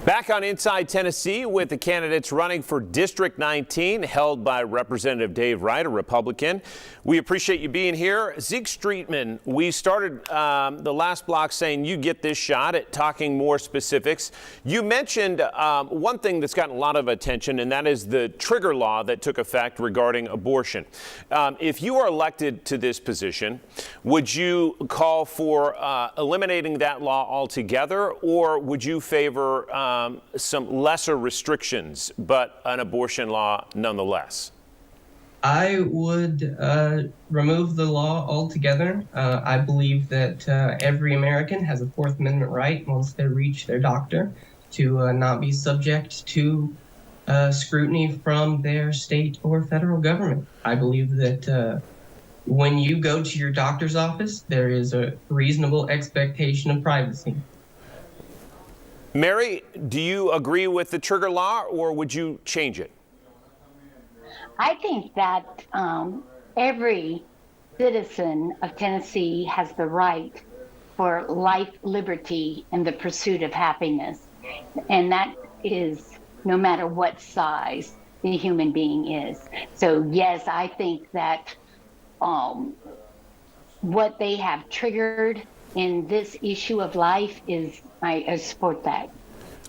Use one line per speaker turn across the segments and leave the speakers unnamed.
Back on Inside Tennessee with the candidates running for District 19, held by Representative Dave Wright, a Republican. We appreciate you being here. Zeke Streetman, we started the last block saying you get this shot at talking more specifics. You mentioned one thing that's gotten a lot of attention, and that is the trigger law that took effect regarding abortion. If you are elected to this position, would you call for eliminating that law altogether, or would you favor some lesser restrictions, but an abortion law nonetheless?
I would remove the law altogether. I believe that every American has a Fourth Amendment right once they reach their doctor to not be subject to scrutiny from their state or federal government. I believe that when you go to your doctor's office, there is a reasonable expectation of privacy.
Mary, do you agree with the trigger law, or would you change it?
I think that every citizen of Tennessee has the right for life, liberty, and the pursuit of happiness. And that is no matter what size the human being is. So yes, I think that what they have triggered in this issue of life is, I support that.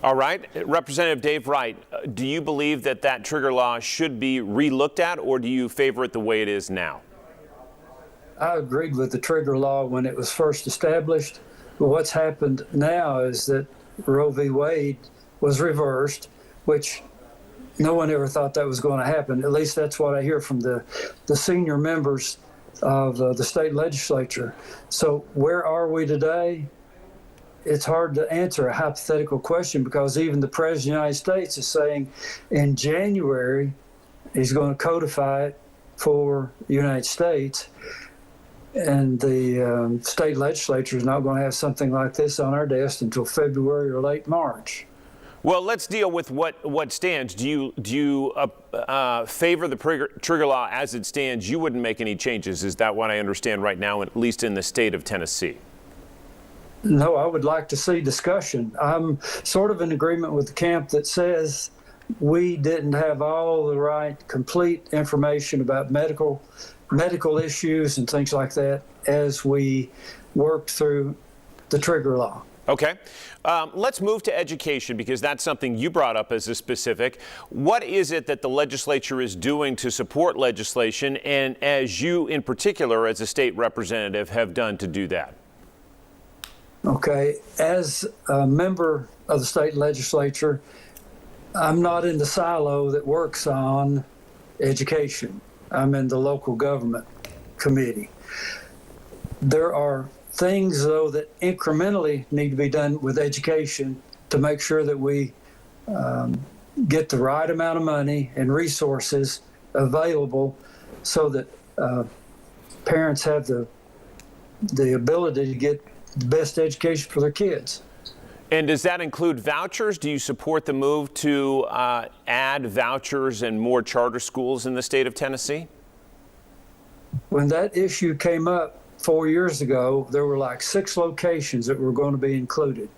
All right. Representative Dave Wright, do you believe that that trigger law should be re-looked at, or do you favor it the way it is now?
I agreed with the trigger law when it was first established, but what's happened now is that Roe v. Wade was reversed, which no one ever thought that was going to happen. At least that's what I hear from the senior members of the state legislature. So where are we today? It's hard to answer a hypothetical question because even the President of the United States is saying in January he's going to codify it for the United States, and the state legislature is not going to have something like this on our desk until February or late March.
Well, let's deal with what stands. Do you favor the trigger law as it stands? You wouldn't make any changes. Is that what I understand right now, at least in the state of Tennessee?
No, I would like to see discussion. I'm sort of in agreement with the camp that says we didn't have all the right, complete information about medical issues and things like that as we worked through the trigger law.
Okay. Let's move to education, because that's something you brought up as a specific. What is it that the legislature is doing to support legislation, and as you in particular as a state representative have done to do that?
Okay, as a member of the state legislature, I'm not in the silo that works on education. I'm in the local government committee. There are things, though, that incrementally need to be done with education to make sure that we get the right amount of money and resources available so that parents have the ability to get the best education for their kids.
And does that include vouchers? Do you support the move to add vouchers and more charter schools in the state of Tennessee?
When that issue came up 4 years ago, there were like 6 locations that were going to be included.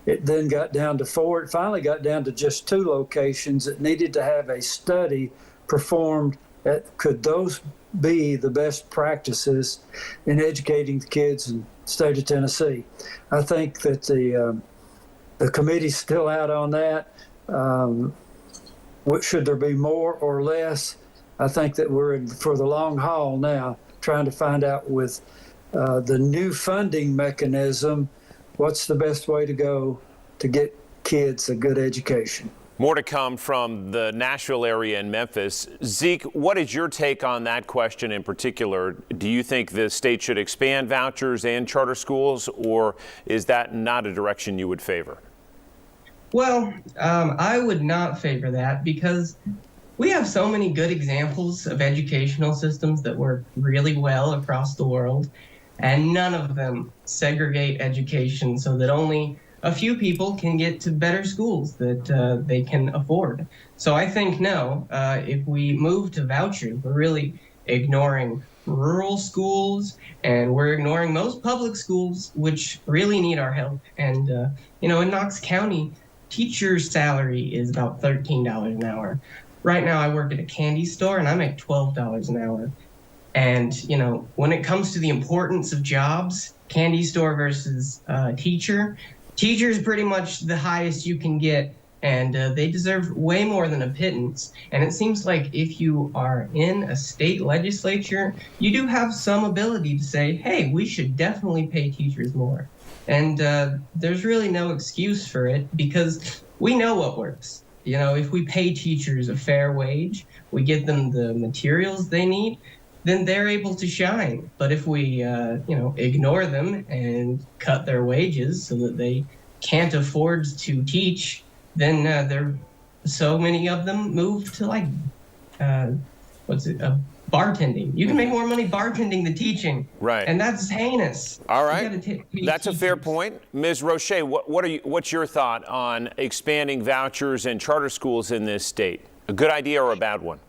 It then got down to 4. It finally got down to just 2 locations that needed to have a study performed at could those be the best practices in educating the kids in the state of Tennessee. I think that the committee's still out on that. Should there be more or less? I think that we're in for the long haul now, trying to find out with the new funding mechanism, what's the best way to go to get kids a good education.
More to come from the Nashville area and Memphis. Zeke, what is your take on that question in particular? Do you think the state should expand vouchers and charter schools, or is that not a direction you would favor?
Well, I would not favor that because we have so many good examples of educational systems that work really well across the world, and none of them segregate education so that only a few people can get to better schools that they can afford. So I think no, if we move to vouchers, we're really ignoring rural schools, and we're ignoring most public schools, which really need our help. And, in Knox County, teacher's salary is about $13 an hour. Right now, I work at a candy store and I make $12 an hour. And, you know, when it comes to the importance of jobs, candy store versus teacher is pretty much the highest you can get. And they deserve way more than a pittance. And it seems like if you are in a state legislature, you do have some ability to say, hey, we should definitely pay teachers more. And there's really no excuse for it because we know what works. You know, if we pay teachers a fair wage, we get them the materials they need, then they're able to shine. But if we, you know, ignore them and cut their wages so that they can't afford to teach, then so many of them move to like, bartending. You can make more money bartending than teaching.
Right.
And that's heinous.
All right. That's a fair point. Ms. Rochat, what's your thought on expanding vouchers and charter schools in this state? A good idea or a bad one?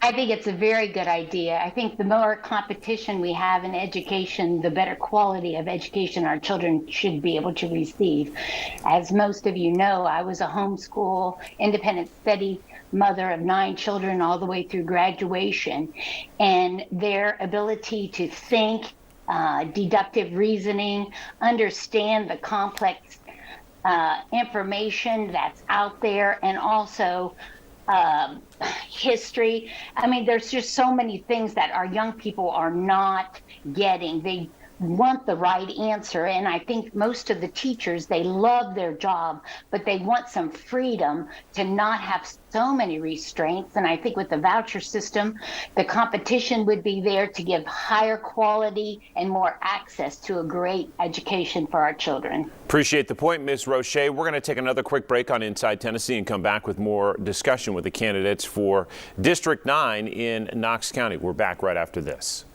I think it's a very good idea. I think the more competition we have in education, the better quality of education our children should be able to receive. As most of you know, I was a homeschool, independent study mother of 9 children all the way through graduation. And their ability to think, deductive reasoning, understand the complex information that's out there, and also history. I mean, there's just so many things that our young people are not getting. They want the right answer, and I think most of the teachers, they love their job, but they want some freedom to not have so many restraints. And I think with the voucher system, the competition would be there to give higher quality and more access to a great education for our children.
Appreciate the point, Ms. Rochat. We're going to take another quick break on Inside Tennessee and come back with more discussion with the candidates for District 9 in Knox County. We're back right after this.